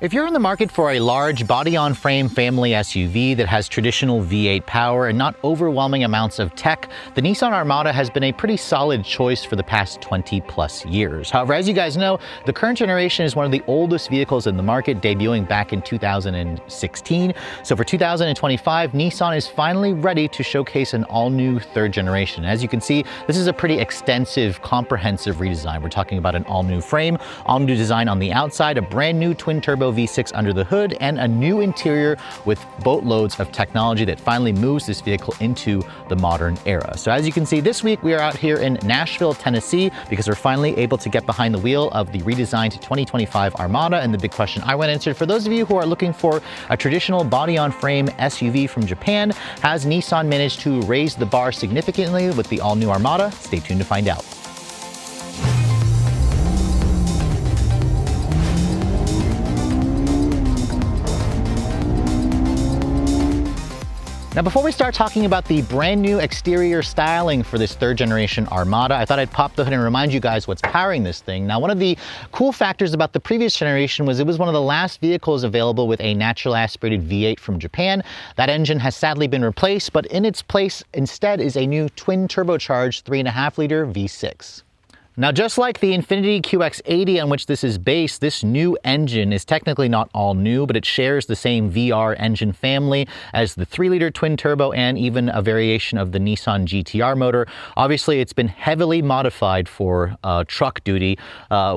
If you're in the market for a large body-on-frame family SUV that has traditional V8 power and not overwhelming amounts of tech, the Nissan Armada has been a pretty solid choice for the past 20 plus years. However, as you guys know, the current generation is one of the oldest vehicles in the market, debuting back in 2016. So for 2025, Nissan is finally ready to showcase an all-new third generation. As you can see, this is a pretty extensive, comprehensive redesign. We're talking about an all-new frame, all-new design on the outside, a brand new twin-turbo V6 under the hood, and a new interior with boatloads of technology that finally moves this vehicle into the modern era. So as you can see, this week we are out here in Nashville, Tennessee, because we're finally able to get behind the wheel of the redesigned 2025 Armada. And the big question I want to answer, for those of you who are looking for a traditional body-on-frame SUV from Japan, has Nissan managed to raise the bar significantly with the all-new Armada? Stay tuned to find out. Now, before we start talking about the brand new exterior styling for this third generation Armada, I thought I'd pop the hood and remind you guys what's powering this thing. Now, one of the cool factors about the previous generation was it was one of the last vehicles available with a natural aspirated V8 from Japan. That engine has sadly been replaced, but in its place instead is a new twin turbocharged 3.5 liter V6. Now, just like the Infiniti QX80 on which this is based, this new engine is technically not all new, but it shares the same VR engine family as the 3-liter twin-turbo and even a variation of the Nissan GTR motor. Obviously, it's been heavily modified for truck duty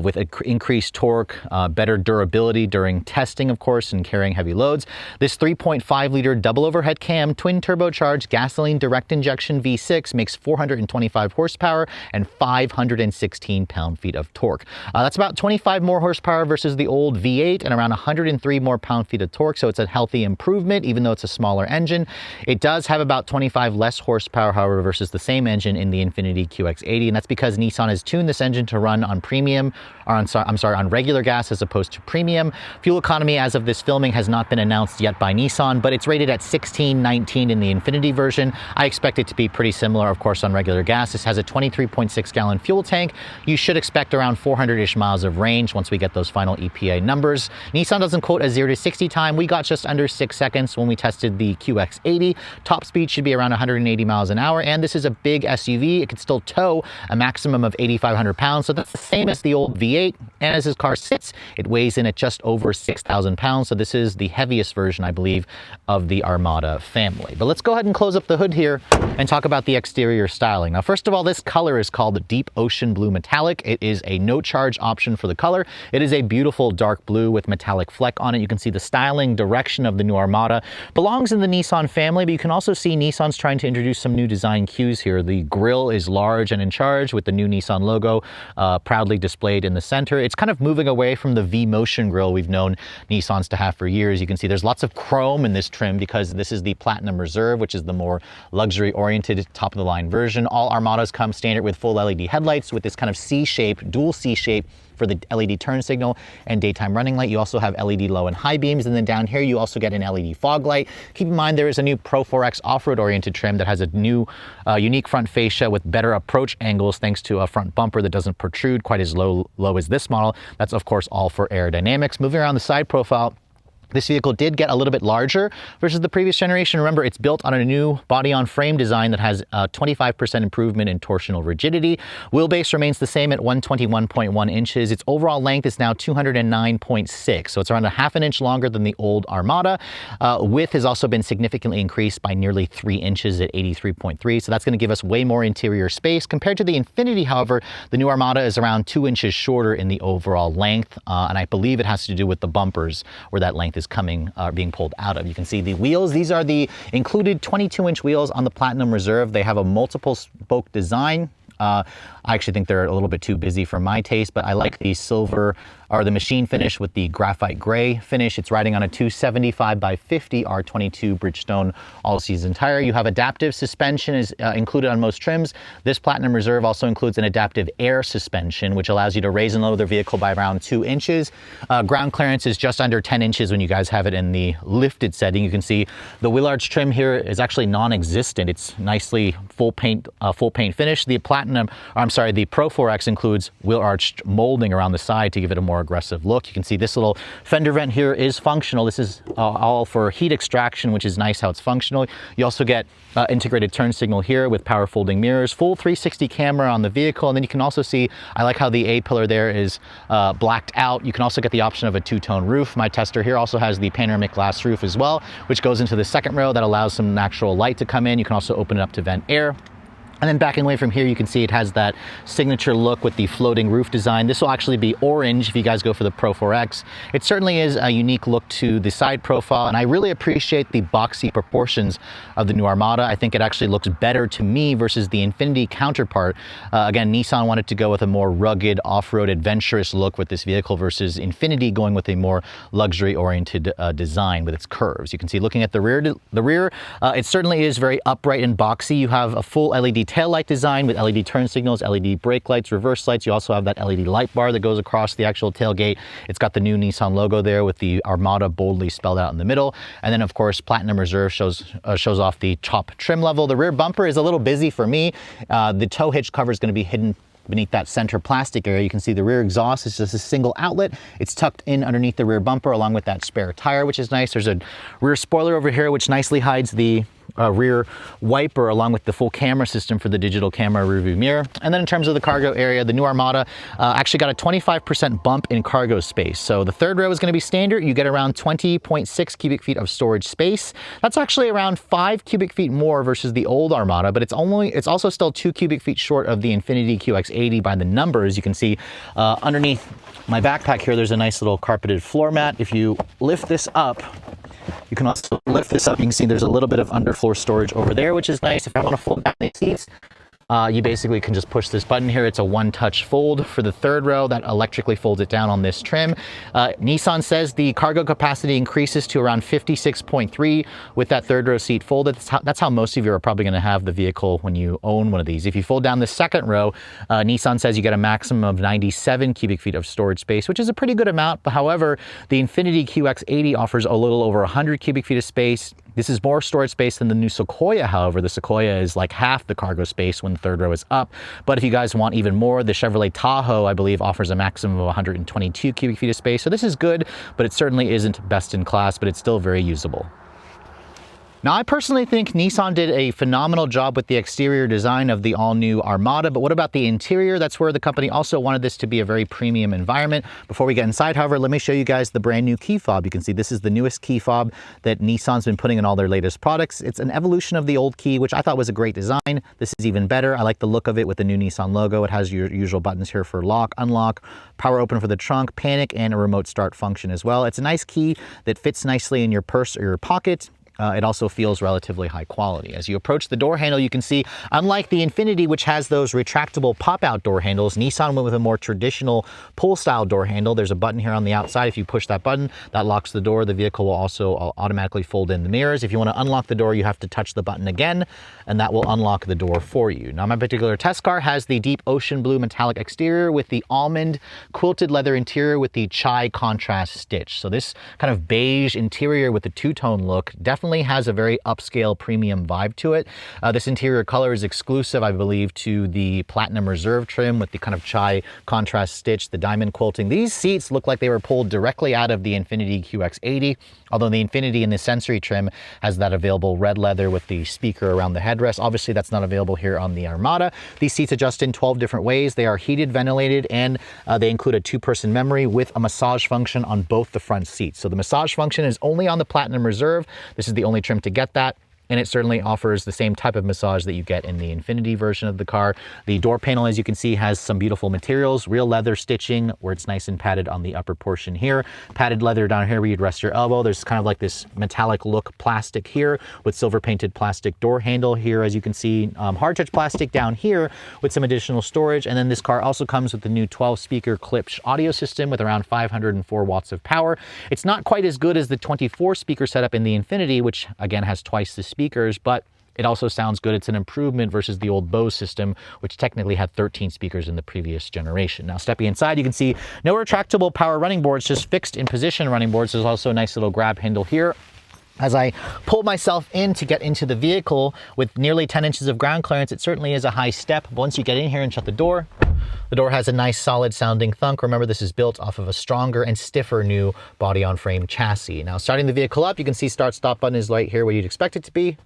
with increased torque, better durability during testing, of course, and carrying heavy loads. This 3.5-liter double overhead cam twin-turbocharged gasoline direct injection V6 makes 425 horsepower and 516 pound-feet of torque. That's about 25 more horsepower versus the old V8 and around 103 more pound-feet of torque, so it's a healthy improvement even though it's a smaller engine. It does have about 25 less horsepower, however, versus the same engine in the Infiniti QX80, and that's because Nissan has tuned this engine to run on on regular gas as opposed to premium. Fuel economy as of this filming has not been announced yet by Nissan, but it's rated at 1619 in the Infiniti version. I expect it to be pretty similar, of course, on regular gas. This has a 23.6 gallon fuel tank. You should expect around 400-ish miles of range once we get those final EPA numbers. Nissan doesn't quote a 0 to 60 time. We got just under 6 seconds when we tested the QX80. Top speed should be around 180 miles an hour, and this is a big SUV. It can still tow a maximum of 8,500 pounds, so that's the same as the old V8. And as this car sits, it weighs in at just over 6,000 pounds, so this is the heaviest version, I believe, of the Armada family. But let's go ahead and close up the hood here and talk about the exterior styling. Now, first of all, this color is called the Deep Ocean Blue Metallic. It is a no-charge option for the color. It is a beautiful dark blue with metallic fleck on it. You can see the styling direction of the new Armada belongs in the Nissan family, but you can also see Nissan's trying to introduce some new design cues here. The grille is large and in charge with the new Nissan logo proudly displayed in the center. It's kind of moving away from the V-Motion grille we've known Nissans to have for years. You can see there's lots of chrome in this trim because this is the Platinum Reserve, which is the more luxury-oriented top-of-the-line version. All Armadas come standard with full LED headlights with this kind of C-shape, dual C-shape for the LED turn signal and daytime running light. You also have LED low and high beams, and then down here you also get an LED fog light. Keep in mind there is a new Pro 4X off-road oriented trim that has a new unique front fascia with better approach angles thanks to a front bumper that doesn't protrude quite as low as this model. That's of course all for aerodynamics. Moving around the side profile, this vehicle did get a little bit larger versus the previous generation. Remember, it's built on a new body-on-frame design that has a 25% improvement in torsional rigidity. Wheelbase remains the same at 121.1 inches. Its overall length is now 209.6, so it's around a half an inch longer than the old Armada. Width has also been significantly increased by nearly 3 inches at 83.3, so that's going to give us way more interior space. Compared to the Infiniti, however, the new Armada is around 2 inches shorter in the overall length, and I believe it has to do with the bumpers where that length is being pulled out of. You can see the wheels. These are the included 22-inch wheels on the Platinum Reserve. They have a multiple spoke design. I actually think they're a little bit too busy for my taste, but I like the silver or the machine finish with the graphite gray finish. It's riding on a 275 by 50 R22 Bridgestone all-season tire. You have adaptive suspension is included on most trims. This Platinum Reserve also includes an adaptive air suspension, which allows you to raise and lower the vehicle by around 2 inches. Ground clearance is just under 10 inches when you guys have it in the lifted setting. You can see the wheel arch trim here is actually non-existent. It's nicely full paint finish. The Platinum Platinum, or I'm sorry, the Pro 4X includes wheel arched molding around the side to give it a more aggressive look. You can see this little fender vent here is functional. This is all for heat extraction, which is nice how it's functional. You also get integrated turn signal here with power folding mirrors, full 360 camera on the vehicle, and then you can also see, I like how the A-pillar there is blacked out. You can also get the option of a two-tone roof. My tester here also has the panoramic glass roof as well, which goes into the second row that allows some natural light to come in. You can also open it up to vent air. And then backing away from here, you can see it has that signature look with the floating roof design. This will actually be orange if you guys go for the Pro 4X. It certainly is a unique look to the side profile, and I really appreciate the boxy proportions of the new Armada. I think it actually looks better to me versus the Infiniti counterpart. Again, Nissan wanted to go with a more rugged, off-road, adventurous look with this vehicle versus Infiniti going with a more luxury-oriented design with its curves. You can see looking at the rear, it certainly is very upright and boxy. You have a full LED taillight design with LED turn signals, LED brake lights, reverse lights. You also have that LED light bar that goes across the actual tailgate. It's got the new Nissan logo there with the Armada boldly spelled out in the middle. And then of course, Platinum Reserve shows off the top trim level. The rear bumper is a little busy for me. The tow hitch cover is going to be hidden beneath that center plastic area. You can see the rear exhaust is just a single outlet. It's tucked in underneath the rear bumper along with that spare tire, which is nice. There's a rear spoiler over here, which nicely hides the rear wiper along with the full camera system for the digital camera rearview mirror. And then in terms of the cargo area, the new Armada actually got a 25% bump in cargo space. So the third row is going to be standard. You get around 20.6 cubic feet of storage space. That's actually around 5 cubic feet more versus the old Armada, but it's also still 2 cubic feet short of the Infiniti QX80 by the numbers. You can see underneath my backpack here, there's a nice little carpeted floor mat. If you lift this up, you can also lift this up. You can see there's a little bit of underfloor storage over there, which is nice. If I want to fold down the seats, you basically can just push this button here. It's a one-touch fold for the third row that electrically folds it down on this trim. Nissan says the cargo capacity increases to around 56.3 with that third row seat folded. That's how most of you are probably going to have the vehicle when you own one of these. If you fold down the second row, Nissan says you get a maximum of 97 cubic feet of storage space, which is a pretty good amount. But however, the Infiniti QX80 offers a little over 100 cubic feet of space. This is more storage space than the new Sequoia, however. The Sequoia is like half the cargo space when the third row is up. But if you guys want even more, the Chevrolet Tahoe, I believe, offers a maximum of 122 cubic feet of space. So this is good, but it certainly isn't best in class, but it's still very usable. Now, I personally think Nissan did a phenomenal job with the exterior design of the all-new Armada, but what about the interior? That's where the company also wanted this to be a very premium environment. Before we get inside, however, let me show you guys the brand new key fob. You can see this is the newest key fob that Nissan's been putting in all their latest products. It's an evolution of the old key, which I thought was a great design. This is even better. I like the look of it with the new Nissan logo. It has your usual buttons here for lock, unlock, power open for the trunk, panic, and a remote start function as well. It's a nice key that fits nicely in your purse or your pocket. It also feels relatively high quality. As you approach the door handle, you can see, unlike the Infiniti, which has those retractable pop-out door handles, Nissan went with a more traditional pull-style door handle. There's a button here on the outside. If you push that button, that locks the door. The vehicle will also automatically fold in the mirrors. If you want to unlock the door, you have to touch the button again, and that will unlock the door for you. Now, my particular test car has the deep ocean blue metallic exterior with the almond quilted leather interior with the chai contrast stitch. So this kind of beige interior with the two-tone look definitely has a very upscale premium vibe to it. This interior color is exclusive, I believe, to the Platinum Reserve trim with the kind of chai contrast stitch, the diamond quilting. These seats look like they were pulled directly out of the Infiniti QX80, although the Infiniti in the Sensory trim has that available red leather with the speaker around the headrest. Obviously, that's not available here on the Armada. These seats adjust in 12 different ways. They are heated, ventilated, and they include a two-person memory with a massage function on both the front seats. So the massage function is only on the Platinum Reserve. This is the only trim to get that. And it certainly offers the same type of massage that you get in the Infiniti version of the car. The door panel, as you can see, has some beautiful materials, real leather stitching where it's nice and padded on the upper portion here. Padded leather down here where you'd rest your elbow. There's kind of like this metallic look plastic here with silver painted plastic door handle here, as you can see. Hard touch plastic down here with some additional storage. And then this car also comes with the new 12-speaker Klipsch audio system with around 504 watts of power. It's not quite as good as the 24-speaker setup in the Infiniti, which again has twice the speakers, but it also sounds good. It's an improvement versus the old Bose system, which technically had 13 speakers in the previous generation. Now, stepping inside, you can see no retractable power running boards, just fixed in position running boards. There's also a nice little grab handle here. As I pull myself in to get into the vehicle with nearly 10 inches of ground clearance, it certainly is a high step. But once you get in here and shut the door has a nice solid sounding thunk. Remember, this is built off of a stronger and stiffer new body on frame chassis. Now, starting the vehicle up, you can see start stop button is right here where you'd expect it to be.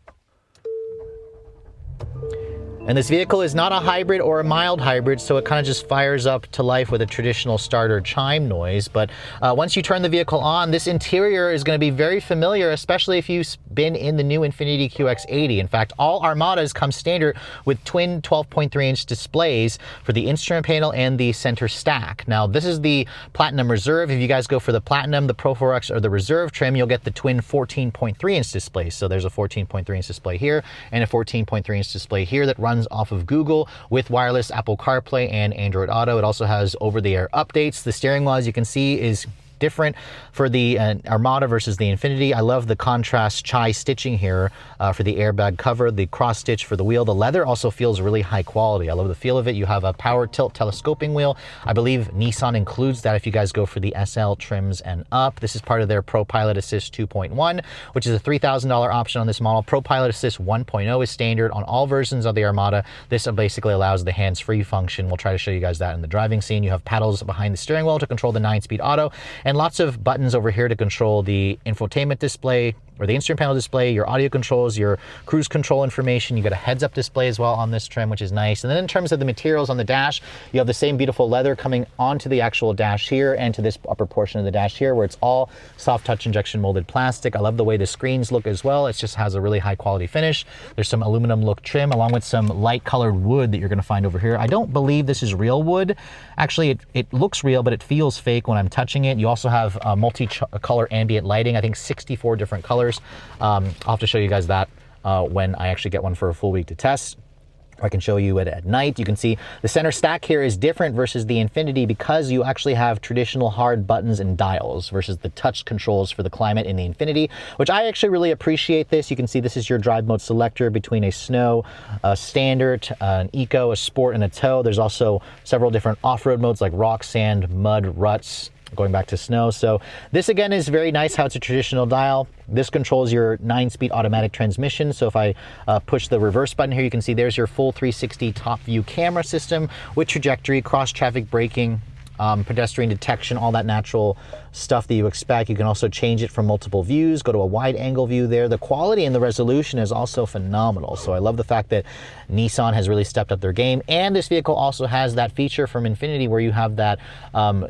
And this vehicle is not a hybrid or a mild hybrid, so it kind of just fires up to life with a traditional starter chime noise. But once you turn the vehicle on, this interior is going to be very familiar, especially if you've been in the new Infiniti QX80. In fact, all Armadas come standard with twin 12.3-inch displays for the instrument panel and the center stack. Now, this is the Platinum Reserve. If you guys go for the Platinum, the Pro 4X, or the Reserve trim, you'll get the twin 14.3-inch displays. So there's a 14.3-inch display here and a 14.3-inch display here that runs off of Google with wireless Apple CarPlay and Android Auto. It also has over-the-air updates. The steering wheel, as you can see, is different for the Armada versus the Infiniti. I love the contrast chai stitching here for the airbag cover, the cross stitch for the wheel. The leather also feels really high quality. I love the feel of it. You have a power tilt telescoping wheel. I believe Nissan includes that if you guys go for the SL trims and up. This is part of their Pro Pilot Assist 2.1, which is a $3,000 option on this model. Pro Pilot Assist 1.0 is standard on all versions of the Armada. This basically allows the hands-free function. We'll try to show you guys that in the driving scene. You have paddles behind the steering wheel to control the 9-speed auto, and lots of buttons over here to control the infotainment display or the instrument panel display, your audio controls, your cruise control information. You got a heads-up display as well on this trim, which is nice. And then in terms of the materials on the dash, you have the same beautiful leather coming onto the actual dash here and to this upper portion of the dash here, where it's all soft touch injection molded plastic. I love the way the screens look as well. It just has a really high quality finish. There's some aluminum look trim along with some light colored wood that you're gonna find over here. I don't believe this is real wood. Actually, it looks real, but it feels fake when I'm touching it. You also have multi-color ambient lighting, I think 64 different colors. I'll have to show you guys that when I actually get one for a full week to test. I can show you it at night. You can see the center stack here is different versus the Infiniti because you actually have traditional hard buttons and dials versus the touch controls for the climate in the Infiniti, which I actually really appreciate this. You can see this is your drive mode selector between a snow, a standard, an eco, a sport, and a tow. There's also several different off-road modes like rock, sand, mud, ruts, going back to snow. So this again is very nice how it's a traditional dial. This controls your 9-speed automatic transmission. So if I push the reverse button here, you can see there's your full 360 top view camera system with trajectory, cross traffic braking, pedestrian detection, all that natural stuff that you expect. You can also change it from multiple views, go to a wide angle view there. The quality and the resolution is also phenomenal. So I love the fact that Nissan has really stepped up their game. And this vehicle also has that feature from Infiniti where you have that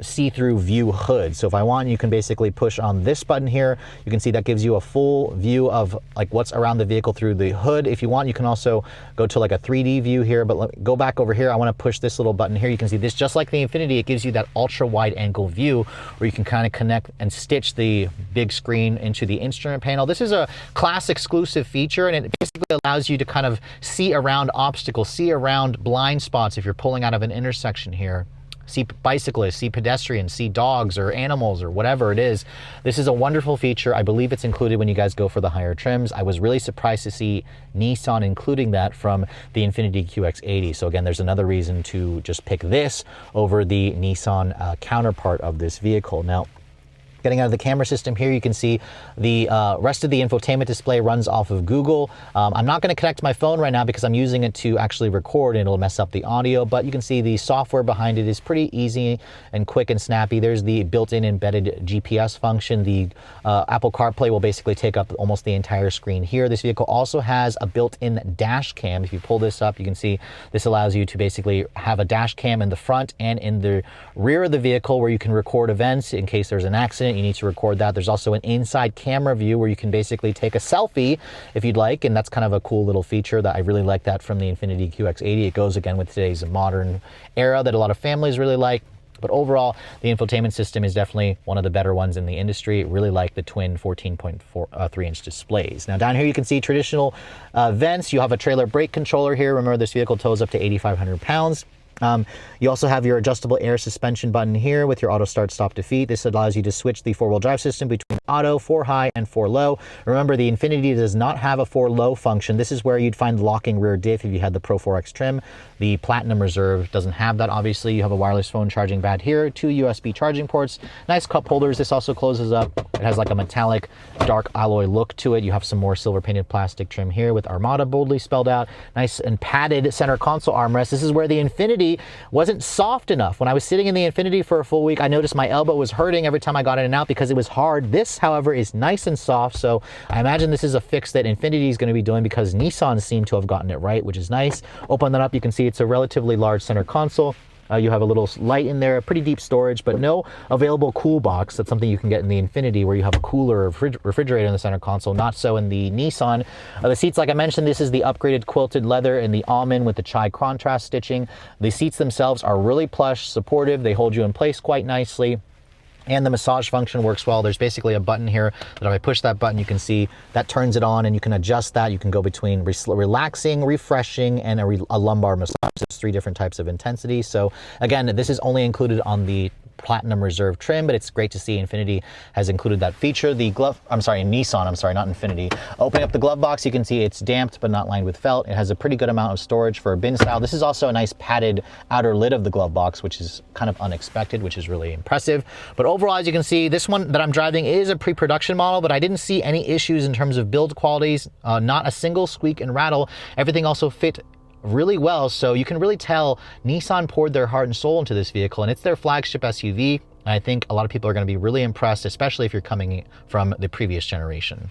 see-through view hood. So if I want, you can basically push on this button here. You can see that gives you a full view of like what's around the vehicle through the hood. If you want, you can also go to like a 3D view here, but let me go back over here. I want to push this little button here. You can see this, just like the Infiniti, it gives you that ultra wide angle view where you can kind of connect and stitch the big screen into the instrument panel. This is a class exclusive feature, and it basically allows you to kind of see around obstacles, see around blind spots if you're pulling out of an intersection here. See bicyclists, see pedestrians, see dogs or animals or whatever it is. This is a wonderful feature. I believe it's included when you guys go for the higher trims. I was really surprised to see Nissan including that from the Infiniti QX80. So again, there's another reason to just pick this over the Nissan counterpart of this vehicle. Now, getting out of the camera system here, you can see the rest of the infotainment display runs off of Google. I'm not going to connect my phone right now because I'm using it to actually record and it'll mess up the audio, but you can see the software behind it is pretty easy and quick and snappy. There's the built-in embedded GPS function. The Apple CarPlay will basically take up almost the entire screen here. This vehicle also has a built-in dash cam. If you pull this up, you can see this allows you to basically have a dash cam in the front and in the rear of the vehicle where you can record events in case there's an accident. You need to record that. There's also an inside camera view where you can basically take a selfie if you'd like, and that's kind of a cool little feature that I really like that from the Infiniti QX80. It goes again with today's modern era that a lot of families really like. But overall, the infotainment system is definitely one of the better ones in the industry. Really like the twin 14.3-inch displays. Now down here you can see traditional vents. You have a trailer brake controller here. Remember, this vehicle tows up to 8,500 pounds. You also have your adjustable air suspension button here with your auto start stop defeat. This allows you to switch the four-wheel drive system between auto, 4 high, and 4 low. Remember, the Infiniti does not have a 4 low function. This is where you'd find the locking rear diff if you had the Pro 4X trim. The Platinum Reserve doesn't have that, obviously. You have a wireless phone charging pad here, 2 USB charging ports, nice cup holders. This also closes up. It has like a metallic dark alloy look to it. You have some more silver painted plastic trim here with Armada boldly spelled out. Nice and padded center console armrest. This is where the Infiniti wasn't soft enough. When I was sitting in the Infiniti for a full week, I noticed my elbow was hurting every time I got in and out because it was hard. This, however, is nice and soft. So I imagine this is a fix that Infiniti is going to be doing because Nissan seemed to have gotten it right, which is nice. Open that up, you can see it's a relatively large center console. You have a little light in there, pretty deep storage, but no available cool box. That's something you can get in the Infiniti, where you have a cooler refrigerator in the center console. Not so in the Nissan. The seats, like I mentioned, this is the upgraded quilted leather in the almond with the chai contrast stitching. The seats themselves are really plush, supportive. They hold you in place quite nicely. And the massage function works well. There's basically a button here that if I push that button, you can see that turns it on, and you can adjust that. You can go between relaxing, refreshing, and a lumbar massage. There's 3 different types of intensity. So again, this is only included on the Platinum Reserve trim, but it's great to see Infiniti has included that feature. The glove, Nissan, not Infiniti. Opening up the glove box, you can see it's damped but not lined with felt. It has a pretty good amount of storage for a bin style. This is also a nice padded outer lid of the glove box, which is kind of unexpected, which is really impressive. But overall, as you can see, this one that I'm driving is a pre-production model, but I didn't see any issues in terms of build qualities, not a single squeak and rattle. Everything also fit really well, so you can really tell Nissan poured their heart and soul into this vehicle, and it's their flagship SUV. And I think a lot of people are going to be really impressed, especially if you're coming from the previous generation.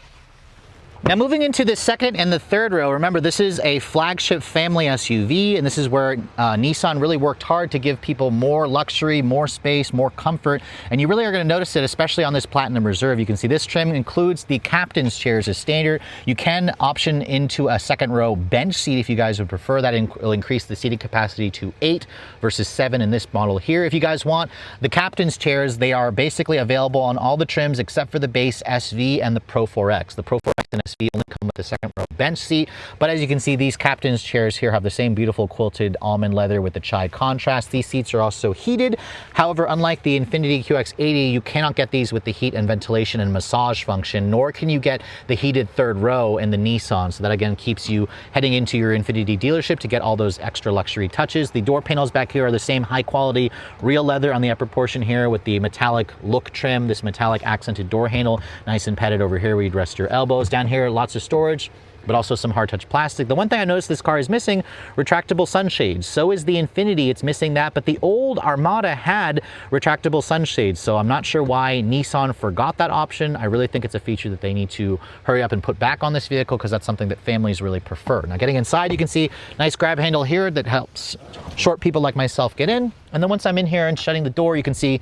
Now moving into the second and the third row, remember this is a flagship family SUV, and this is where Nissan really worked hard to give people more luxury, more space, more comfort, and you really are going to notice it, especially on this Platinum Reserve. You can see this trim includes the captain's chairs as standard. You can option into a second row bench seat if you guys would prefer. That will increase the seating capacity to 8 versus 7 in this model here. If you guys want the captain's chairs, they are basically available on all the trims except for the base SV and the Pro 4X. The Pro 4X and SV only come with the second row bench seat, but as you can see, these captain's chairs here have the same beautiful quilted almond leather with the chai contrast. These seats are also heated. However, unlike the Infiniti QX80, you cannot get these with the heat and ventilation and massage function, nor can you get the heated third row in the Nissan. So that again keeps you heading into your Infiniti dealership to get all those extra luxury touches. The door panels back here are the same high quality real leather on the upper portion here with the metallic look trim, this metallic accented door handle, nice and padded over here where you'd rest your elbows. Down here, lots of storage, but also some hard touch plastic. The one thing I noticed this car is missing, retractable sunshades. So is the Infiniti, it's missing that, but the old Armada had retractable sunshades. So I'm not sure why Nissan forgot that option. I really think it's a feature that they need to hurry up and put back on this vehicle because that's something that families really prefer. Now getting inside, you can see nice grab handle here that helps short people like myself get in. And then once I'm in here and shutting the door, you can see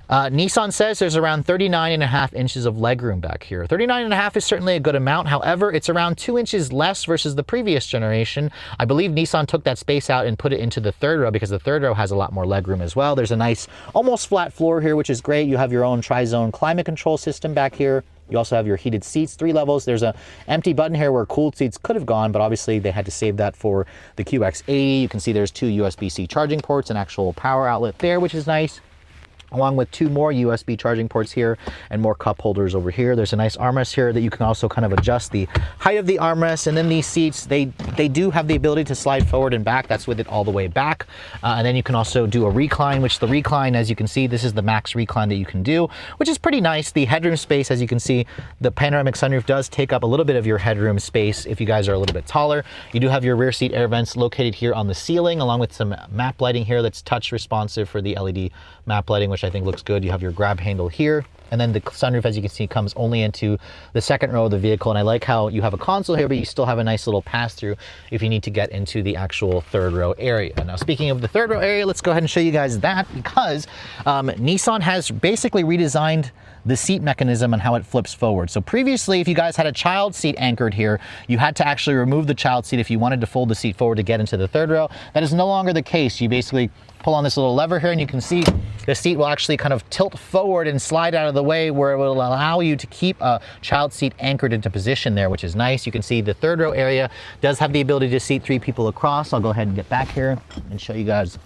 Nissan says there's around 39.5 inches of legroom back here. 39.5 is certainly a good amount. However, it's around 2 inches less versus the previous generation. I believe Nissan took that space out and put it into the third row because the third row has a lot more legroom as well. There's a nice almost flat floor here, which is great. You have your own tri-zone climate control system back here. You also have your heated seats, 3 levels. There's an empty button here where cooled seats could have gone, but obviously they had to save that for the QX80. You can see there's 2 USB-C charging ports, an actual power outlet there, which is nice, along with 2 more USB charging ports here and more cup holders over here. There's a nice armrest here that you can also kind of adjust the height of the armrest. And then these seats, they do have the ability to slide forward and back. That's with it all the way back. And then you can also do a recline, which the recline, as you can see, this is the max recline that you can do, which is pretty nice. The headroom space, as you can see, the panoramic sunroof does take up a little bit of your headroom space if you guys are a little bit taller. You do have your rear seat air vents located here on the ceiling, along with some map lighting here that's touch responsive for the LED map lighting, which I think looks good. You have your grab handle here, and then the sunroof, as you can see, comes only into the second row of the vehicle. And I like how you have a console here, but you still have a nice little pass-through if you need to get into the actual third row area. Now, speaking of the third row area, let's go ahead and show you guys that, because Nissan has basically redesigned the seat mechanism and how it flips forward. So previously, if you guys had a child seat anchored here, you had to actually remove the child seat if you wanted to fold the seat forward to get into the third row. That is no longer the case. You basically pull on this little lever here, and you can see the seat will actually kind of tilt forward and slide out of the way, where it will allow you to keep a child seat anchored into position there, which is nice. You can see the third row area does have the ability to seat 3 people across. I'll go ahead and get back here and show you guys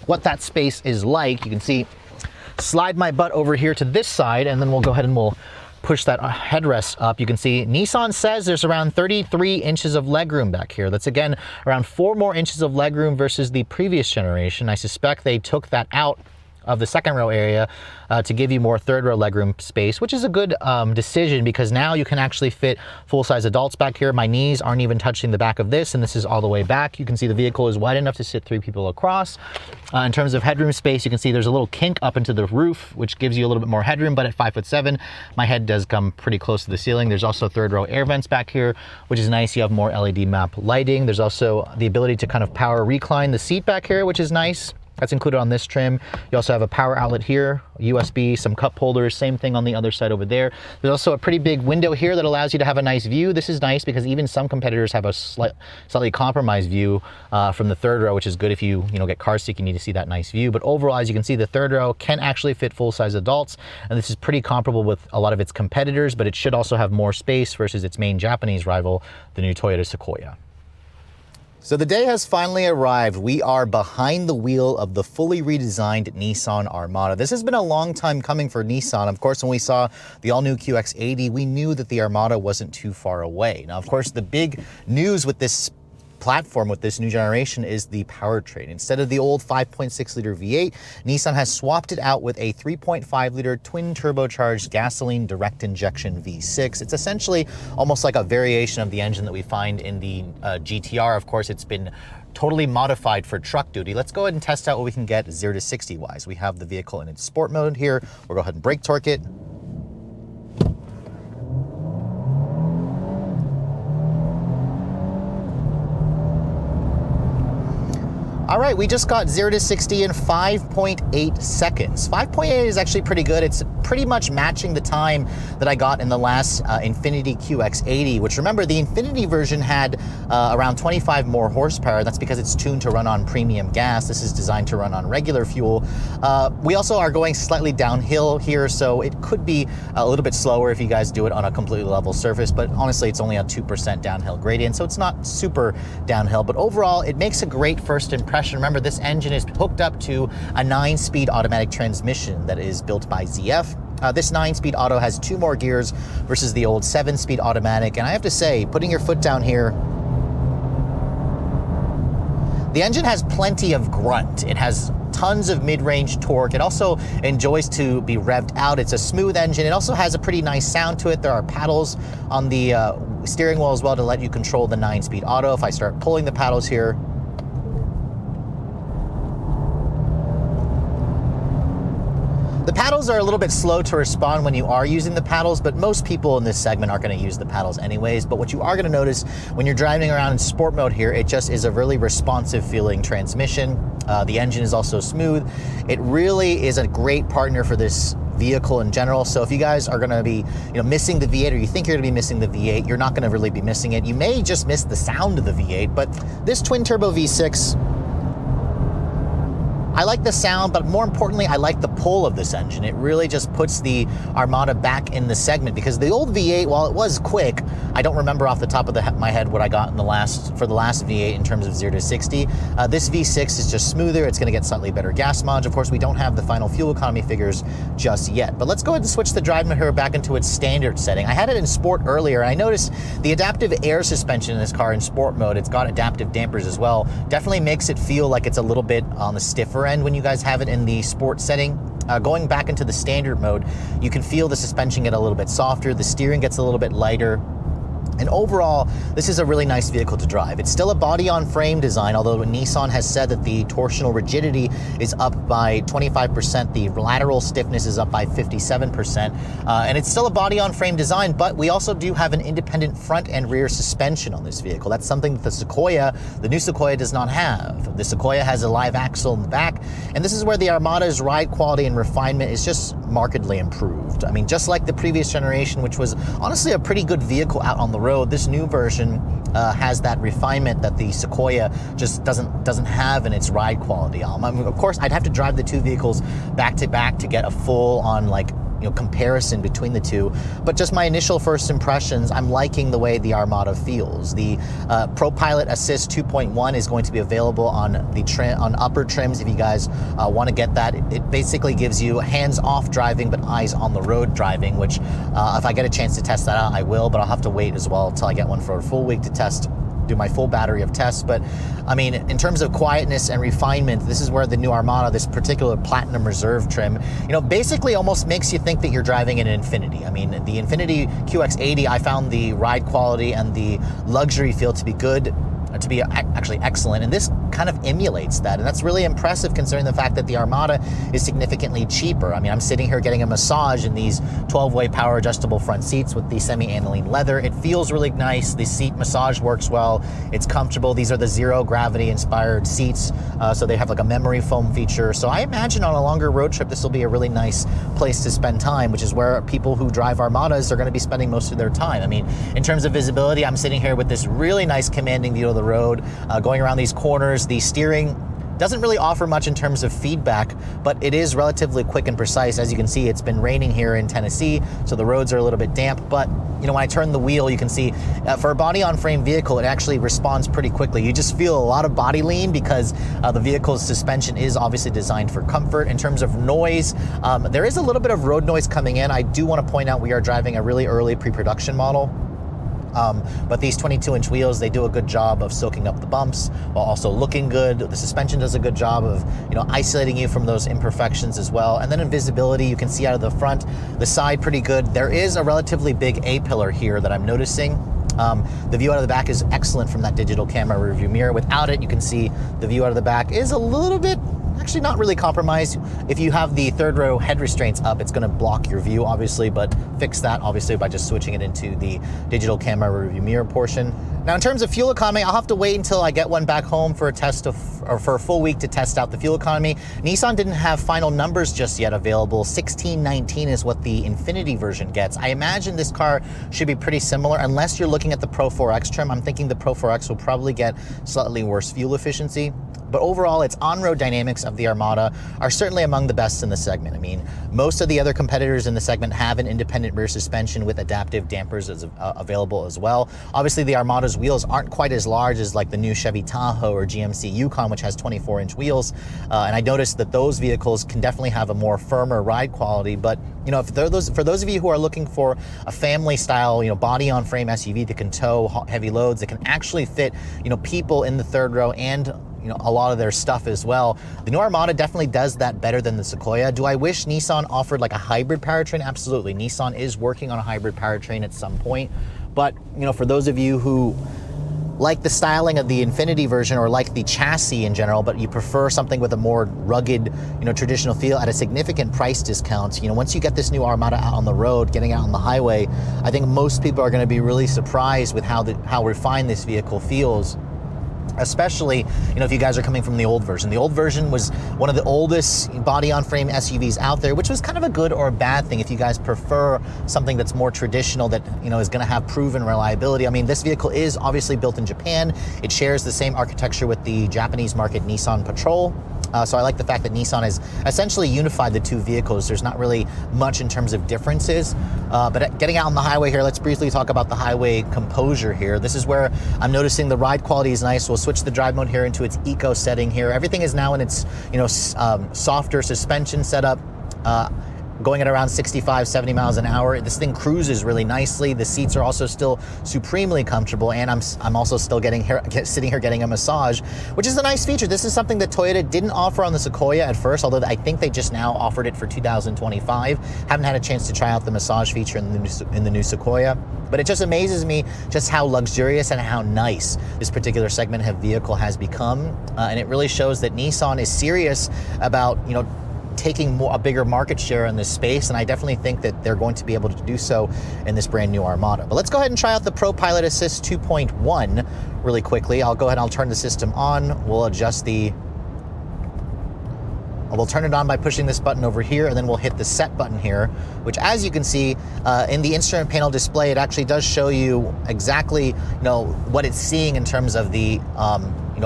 what that space is like. You can see, slide my butt over here to this side, and then we'll go ahead and we'll push that headrest up. You can see Nissan says there's around 33 inches of legroom back here. That's again around 4 more inches of legroom versus the previous generation. I suspect they took that out of the second row area to give you more third row legroom space, which is a good decision, because now you can actually fit full-size adults back here. My knees aren't even touching the back of this, and this is all the way back. You can see the vehicle is wide enough to sit 3 people across. In terms of headroom space, you can see there's a little kink up into the roof, which gives you a little bit more headroom, but at 5'7", my head does come pretty close to the ceiling. There's also third row air vents back here, which is nice. You have more LED map lighting. There's also the ability to kind of power recline the seat back here, which is nice. That's included on this trim. You also have a power outlet here, USB, some cup holders, same thing on the other side over there. There's also a pretty big window here that allows you to have a nice view. This is nice because even some competitors have a slightly compromised view from the third row, which is good if you get car sick, you need to see that nice view. But overall, as you can see, the third row can actually fit full-size adults, and this is pretty comparable with a lot of its competitors, but it should also have more space versus its main Japanese rival, the new Toyota Sequoia. So the day has finally arrived. We are behind the wheel of the fully redesigned Nissan Armada. This has been a long time coming for Nissan. Of course, when we saw the all-new QX80, we knew that the Armada wasn't too far away. Now, of course, the big news with this platform, with this new generation, is the powertrain. Instead of the old 5.6-liter V8, Nissan has swapped it out with a 3.5-liter twin turbocharged gasoline direct injection V6. It's essentially almost like a variation of the engine that we find in the GTR. Of course, it's been totally modified for truck duty. Let's go ahead and test out what we can get 0 to 60 wise. We have the vehicle in its sport mode here. We'll go ahead and brake torque it. All right, we just got 0 to 60 in 5.8 seconds. 5.8 is actually pretty good. It's pretty much matching the time that I got in the last Infiniti QX80, which, remember, the Infiniti version had around 25 more horsepower. That's because it's tuned to run on premium gas. This is designed to run on regular fuel. We also are going slightly downhill here, so it could be a little bit slower if you guys do it on a completely level surface, but honestly, it's only a 2% downhill gradient, so it's not super downhill. But overall, it makes a great first impression. Remember, this engine is hooked up to a 9-speed automatic transmission that is built by ZF. This 9-speed auto has 2 more gears versus the old 7-speed automatic. And I have to say, putting your foot down here, the engine has plenty of grunt. It has tons of mid-range torque. It also enjoys to be revved out. It's a smooth engine. It also has a pretty nice sound to it. There are paddles on the steering wheel as well to let you control the 9-speed auto. If I start pulling the paddles here, the paddles are a little bit slow to respond when you are using the paddles, but most people in this segment are going to use the paddles anyways. But what you are going to notice when you're driving around in sport mode here, it just is a really responsive feeling transmission. The engine is also smooth. It really is a great partner for this vehicle in general. So if you guys are going to be missing the V8, or you think you're going to be missing the V8, you're not going to really be missing it. You may just miss the sound of the V8, but this twin turbo V6, I like the sound, but more importantly, I like the pull of this engine. It really just puts the Armada back in the segment, because the old V8, while it was quick, I don't remember off the top of my head what I got in the last V8 in terms of 0 to 60. This V6 is just smoother. It's going to get slightly better gas mileage. Of course, we don't have the final fuel economy figures just yet, but let's go ahead and switch the drive motor back into its standard setting. I had it in sport earlier, and I noticed the adaptive air suspension in this car in sport mode, it's got adaptive dampers as well, definitely makes it feel like it's a little bit on the stiffer end when you guys have it in the sport setting. Going back into the standard mode, you can feel the suspension get a little bit softer, the steering gets a little bit lighter. And overall, this is a really nice vehicle to drive. It's still a body-on-frame design, although Nissan has said that the torsional rigidity is up by 25%, the lateral stiffness is up by 57%, and it's still a body-on-frame design, but we also do have an independent front and rear suspension on this vehicle. That's something that the new Sequoia does not have. The Sequoia has a live axle in the back, and this is where the Armada's ride quality and refinement is just markedly improved. I mean, just like the previous generation, which was honestly a pretty good vehicle out on the road, this new version has that refinement that the Sequoia just doesn't have in its ride quality. I mean, of course, I'd have to drive the two vehicles back to back to get a full on comparison between the two, but just my initial first impressions, I'm liking the way the Armada feels. The ProPilot Assist 2.1 is going to be available on on upper trims if you guys want to get that. It basically gives you hands-off driving but eyes on the road driving, which if I get a chance to test that out, I will, but I'll have to wait as well until I get one for a full week to do my full battery of tests. But I mean, in terms of quietness and refinement, this is where the new Armada, this particular Platinum Reserve trim, basically almost makes you think that you're driving an Infiniti. I mean, the Infiniti QX80, I found the ride quality and the luxury feel to be good, to be actually excellent, and this kind of emulates that, and that's really impressive considering the fact that the Armada is significantly cheaper. I mean, I'm sitting here getting a massage in these 12-way power adjustable front seats with the semi-aniline leather. It feels really nice. The seat massage works well. It's comfortable. These are the zero gravity inspired seats, so they have like a memory foam feature. So I imagine on a longer road trip, this will be a really nice place to spend time, which is where people who drive Armadas are going to be spending most of their time. I mean, in terms of visibility, I'm sitting here with this really nice commanding view of the road, going around these corners. The steering doesn't really offer much in terms of feedback, but it is relatively quick and precise. As you can see, it's been raining here in Tennessee, so the roads are a little bit damp, but when I turn the wheel, you can see for a body-on-frame vehicle, it actually responds pretty quickly. You just feel a lot of body lean because the vehicle's suspension is obviously designed for comfort. In terms of noise, there is a little bit of road noise coming in. I do want to point out we are driving a really early pre-production model. But these 22-inch wheels, they do a good job of soaking up the bumps while also looking good. The suspension does a good job of, isolating you from those imperfections as well. And then in visibility, you can see out of the front, the side pretty good. There is a relatively big A-pillar here that I'm noticing. The view out of the back is excellent from that digital camera rearview mirror. Without it, you can see the view out of the back is a little bit, actually not really compromised. If you have the third row head restraints up, it's going to block your view, obviously, but fix that, obviously, by just switching it into the digital camera rearview mirror portion. Now, in terms of fuel economy, I'll have to wait until I get one back home for for a full week to test out the fuel economy. Nissan didn't have final numbers just yet available. 1619 is what the Infiniti version gets. I imagine this car should be pretty similar, unless you're looking at the Pro 4X trim. I'm thinking the Pro 4X will probably get slightly worse fuel efficiency. But overall, its on-road dynamics of the Armada are certainly among the best in the segment. I mean, most of the other competitors in the segment have an independent rear suspension with adaptive dampers available as well. Obviously, the Armada's wheels aren't quite as large as like the new Chevy Tahoe or GMC Yukon, which has 24-inch wheels. And I noticed that those vehicles can definitely have a more firmer ride quality. But for those of you who are looking for a family-style, body-on-frame SUV that can tow heavy loads, that can actually fit, people in the third row and a lot of their stuff as well. The new Armada definitely does that better than the Sequoia. Do I wish Nissan offered like a hybrid powertrain? Absolutely. Nissan is working on a hybrid powertrain at some point. But, for those of you who like the styling of the Infiniti version or like the chassis in general, but you prefer something with a more rugged, traditional feel at a significant price discount, once you get this new Armada out on the road, getting out on the highway, I think most people are going to be really surprised with how refined this vehicle feels. Especially, if you guys are coming from the old version. The old version was one of the oldest body-on-frame SUVs out there, which was kind of a good or a bad thing if you guys prefer something that's more traditional that, is going to have proven reliability. I mean, this vehicle is obviously built in Japan. It shares the same architecture with the Japanese market Nissan Patrol. So I like the fact that Nissan has essentially unified the two vehicles. There's not really much in terms of differences. But getting out on the highway here, let's briefly talk about the highway composure here. This is where I'm noticing the ride quality is nice. We'll switch the drive mode here into its eco setting here. Everything is now in its softer suspension setup. Going at around 65, 70 miles an hour. This thing cruises really nicely. The seats are also still supremely comfortable, and I'm also still sitting here getting a massage, which is a nice feature. This is something that Toyota didn't offer on the Sequoia at first, although I think they just now offered it for 2025. Haven't had a chance to try out the massage feature in the new Sequoia, but it just amazes me just how luxurious and how nice this particular segment of vehicle has become, and it really shows that Nissan is serious about, taking a bigger market share in this space, and I definitely think that they're going to be able to do so in this brand new Armada. But let's go ahead and try out the ProPilot Assist 2.1 really quickly. I'll go ahead and I'll turn the system on. We'll adjust we'll turn it on by pushing this button over here, and then we'll hit the set button here, which, as you can see in the instrument panel display, it actually does show you exactly what it's seeing in terms of the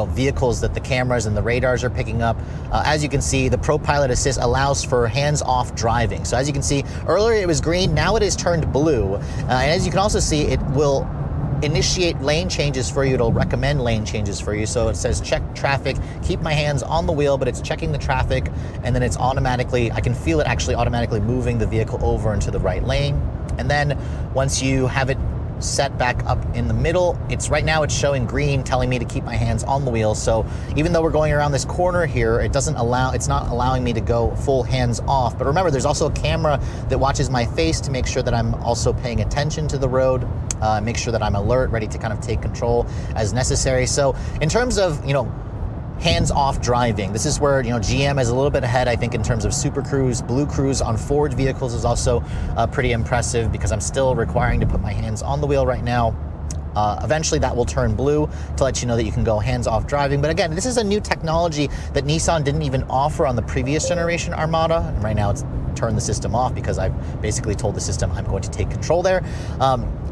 vehicles that the cameras and the radars are picking up. As you can see, the Pro Pilot Assist allows for hands-off driving. So as you can see, earlier it was green, now it is turned blue. And as you can also see, it will initiate lane changes for you. It'll recommend lane changes for you. So it says check traffic, keep my hands on the wheel, but it's checking the traffic, and then it's automatically, I can feel it actually automatically moving the vehicle over into the right lane. And then once you have it set back up in the middle, right now it's showing green, telling me to keep my hands on the wheel. So even though we're going around this corner here, it's not allowing me to go full hands off. But remember, there's also a camera that watches my face to make sure that I'm also paying attention to the road, make sure that I'm alert, ready to kind of take control as necessary. So in terms of, hands-off driving, this is where GM is a little bit ahead, I think, in terms of Super Cruise. Blue Cruise on Ford vehicles is also pretty impressive, because I'm still requiring to put my hands on the wheel right now. Eventually that will turn blue to let you know that you can go hands-off driving. But again, this is a new technology that Nissan didn't even offer on the previous generation Armada. And right now it's turned the system off because I've basically told the system I'm going to take control there.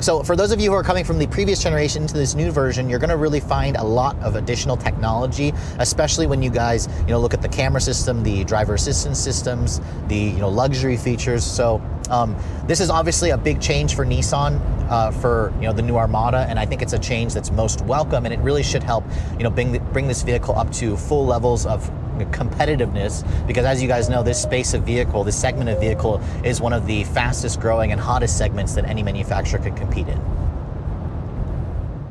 So for those of you who are coming from the previous generation to this new version, you're going to really find a lot of additional technology, especially when you guys look at the camera system, the driver assistance systems, the luxury features. So this is obviously a big change for Nissan for the new Armada, and I think it's a change that's most welcome, and it really should help bring this vehicle up to full levels of competitiveness, because as you guys know, this space of vehicle, this segment of vehicle, is one of the fastest growing and hottest segments that any manufacturer could compete in.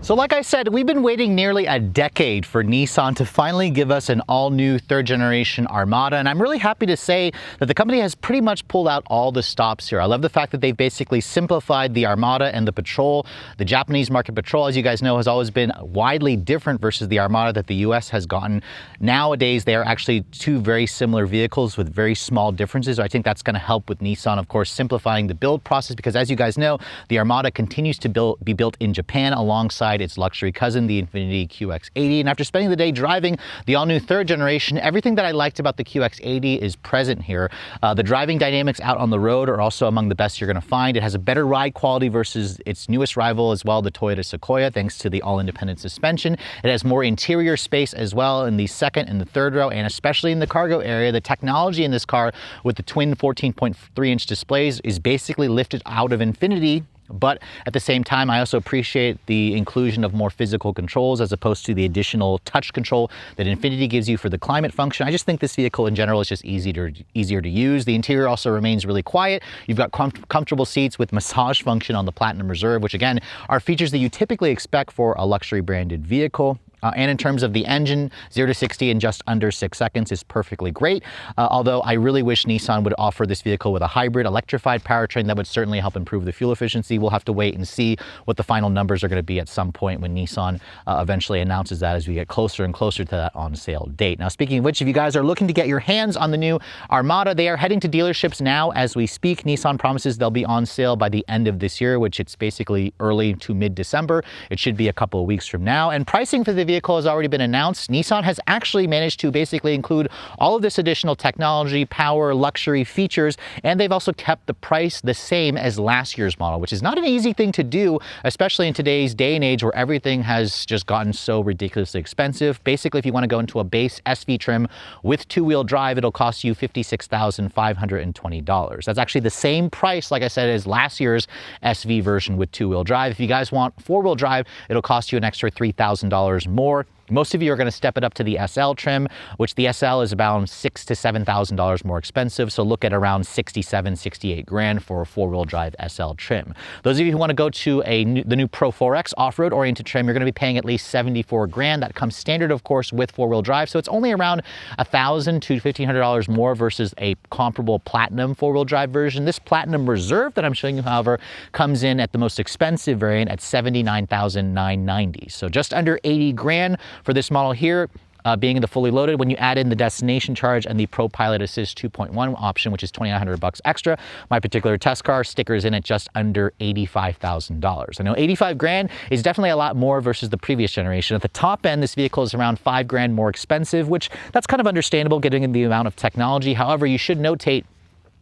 So like I said, we've been waiting nearly a decade for Nissan to finally give us an all-new third generation Armada, and I'm really happy to say that the company has pretty much pulled out all the stops here. I love the fact that they've basically simplified the Armada and the Patrol. The Japanese market Patrol, as you guys know, has always been widely different versus the Armada that the US has gotten. Nowadays, they are actually two very similar vehicles with very small differences. So I think that's going to help with Nissan, of course, simplifying the build process, because as you guys know, the Armada continues to be built in Japan alongside its luxury cousin, the Infiniti QX80. And after spending the day driving the all-new third generation, everything that I liked about the QX80 is present here. The driving dynamics out on the road are also among the best you're going to find. It has a better ride quality versus its newest rival as well, the Toyota Sequoia, thanks to the all-independent suspension. It has more interior space as well in the second and the third row, and especially in the cargo area. The technology in this car with the twin 14.3-inch displays is basically lifted out of Infiniti. But at the same time, I also appreciate the inclusion of more physical controls as opposed to the additional touch control that Infiniti gives you for the climate function. I just think this vehicle in general is just easier to use. The interior also remains really quiet. You've got comfortable seats with massage function on the Platinum Reserve, which again are features that you typically expect for a luxury branded vehicle. And in terms of the engine, 0 to 60 in just under 6 seconds is perfectly great. Although I really wish Nissan would offer this vehicle with a hybrid electrified powertrain. That would certainly help improve the fuel efficiency. We'll have to wait and see what the final numbers are going to be at some point when Nissan eventually announces that as we get closer and closer to that on sale date. Now, speaking of which, if you guys are looking to get your hands on the new Armada, they are heading to dealerships now as we speak. Nissan promises they'll be on sale by the end of this year, which it's basically early to mid-December. It should be a couple of weeks from now. And pricing for the vehicle has already been announced. Nissan has actually managed to basically include all of this additional technology, power, luxury features, and they've also kept the price the same as last year's model, which is not an easy thing to do, especially in today's day and age where everything has just gotten so ridiculously expensive. Basically, if you want to go into a base SV trim with two-wheel drive, it'll cost you $56,520. That's actually the same price, like I said, as last year's SV version with two-wheel drive. If you guys want four-wheel drive, it'll cost you an extra $3,000 more. Most of you are going to step it up to the SL trim, which the SL is about $6,000 to $7,000 more expensive. So look at around 67, 68 grand for a four-wheel drive SL trim. Those of you who want to go to the new Pro 4X off-road oriented trim, you're going to be paying at least 74 grand. That comes standard, of course, with four-wheel drive. So it's only around $1,000 to $1,500 more versus a comparable Platinum four-wheel drive version. This Platinum Reserve that I'm showing you, however, comes in at the most expensive variant at $79,990. So just under 80 grand for this model here, being the fully loaded. When you add in the destination charge and the Pro Pilot Assist 2.1 option, which is $2,900 extra, my particular test car stickers in at just under $85,000. I know 85 grand is definitely a lot more versus the previous generation. At the top end, this vehicle is around 5 grand more expensive, which that's kind of understandable given the amount of technology. However, you should notate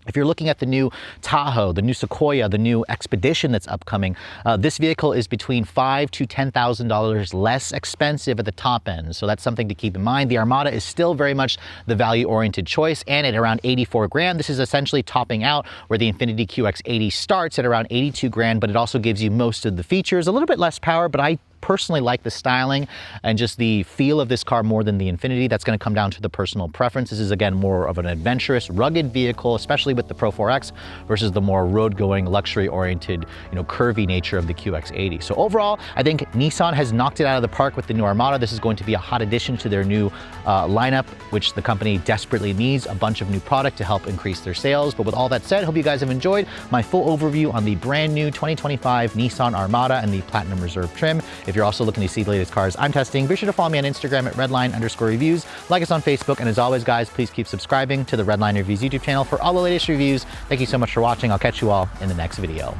If you're looking at the new Tahoe, the new Sequoia, the new Expedition that's upcoming, this vehicle is between $5,000 to $10,000 less expensive at the top end. So that's something to keep in mind. The Armada is still very much the value-oriented choice, and at around 84 grand, this is essentially topping out where the Infiniti QX80 starts at around 82 grand, but it also gives you most of the features, a little bit less power, but I personally like the styling and just the feel of this car more than the Infiniti. That's going to come down to the personal preference. This is again more of an adventurous, rugged vehicle, especially with the Pro 4X versus the more road-going, luxury-oriented, curvy nature of the QX80. So overall, I think Nissan has knocked it out of the park with the new Armada. This is going to be a hot addition to their new lineup, which the company desperately needs a bunch of new product to help increase their sales. But with all that said, hope you guys have enjoyed my full overview on the brand new 2025 Nissan Armada and the Platinum Reserve trim. If you're also looking to see the latest cars I'm testing, be sure to follow me on Instagram at redline_reviews, like us on Facebook, and as always, guys, please keep subscribing to the Redline Reviews YouTube channel for all the latest reviews. Thank you so much for watching. I'll catch you all in the next video.